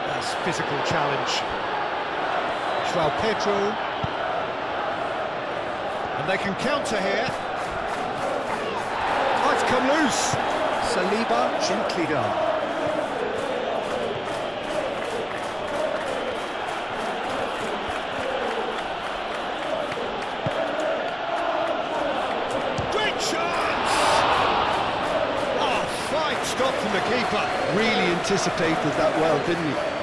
Nice physical challenge. João Pedro. And they can counter here. Oh, it's come loose. Saliba, gently done. Great chance! Oh, fine stop from the keeper. Really anticipated that well, didn't he?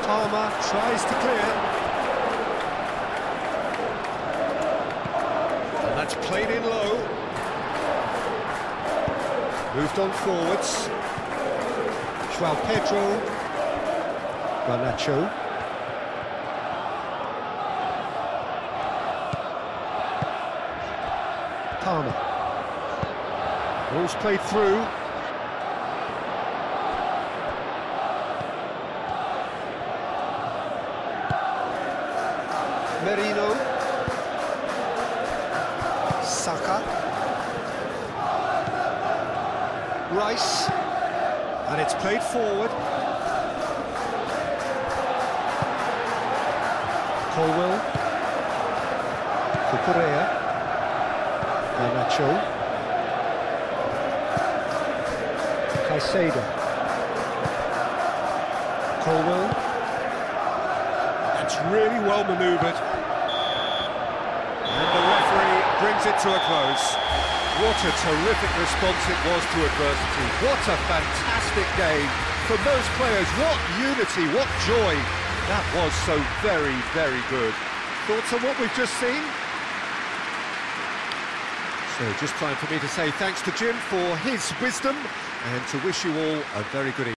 Palmer tries to clear. And that's played in low. Moved on forwards. João Pedro. Garnacho. Palmer. Ball's played through. Merino. Saka. Rice. And it's played forward. Colwell. Cucurella. Garnacho. Caicedo. Colwell. That's really well manoeuvred. And the referee brings it to a close. What a terrific response it was to adversity. What a fantastic game from those players. What unity, what joy. That was so very, very good. Thoughts on what we've just seen? So just time for me to say thanks to Jim for his wisdom and to wish you all a very good evening.